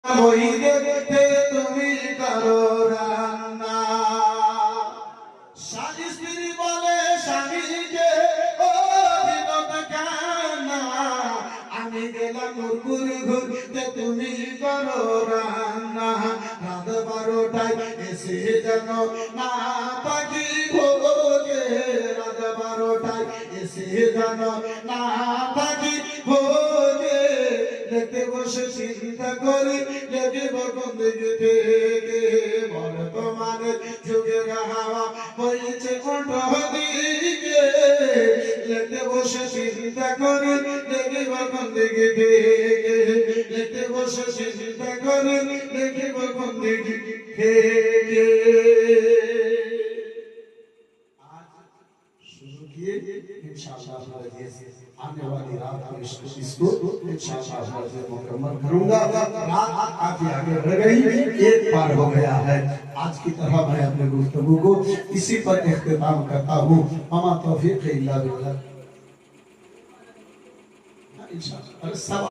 ওই দেখতে তুমি করো রান্না। স্বামী স্ত্রী বলে স্বামীকে ও বিনোদ কান্না, আমি গেলাম মুরগুর ঘুরতে তুমি করো রান্না। রাত 12টায় এসে যেন না পাখি ভোগে, রাত 12টায় এসে যেন না পাখি ভোগে। দেখতে বসে চিন্তা করি দেখব কোন দিকে থেকে, বর্তমানের যুগের হাওয়া বইছে উল্টো দিকে। দেখতে বসে চিন্তা করি দেখব কোন দিকে থেকে, দেখতে বসে চিন্তা করি দেখব কোন দিকে থেকে। शुरू किए इंशाअल्लाह आने वाली रात में इसको इंशाअल्लाह मुकम्मल करूंगा। रात काफी आगे बढ़ गई, एक पार हो गया है। आज की तरह मैं अपने गुफ्तगू को इसी पर इख्तिताम करता हूँ। अमा तौफीक इल्ला बिल्लाह। इंशाअल्लाह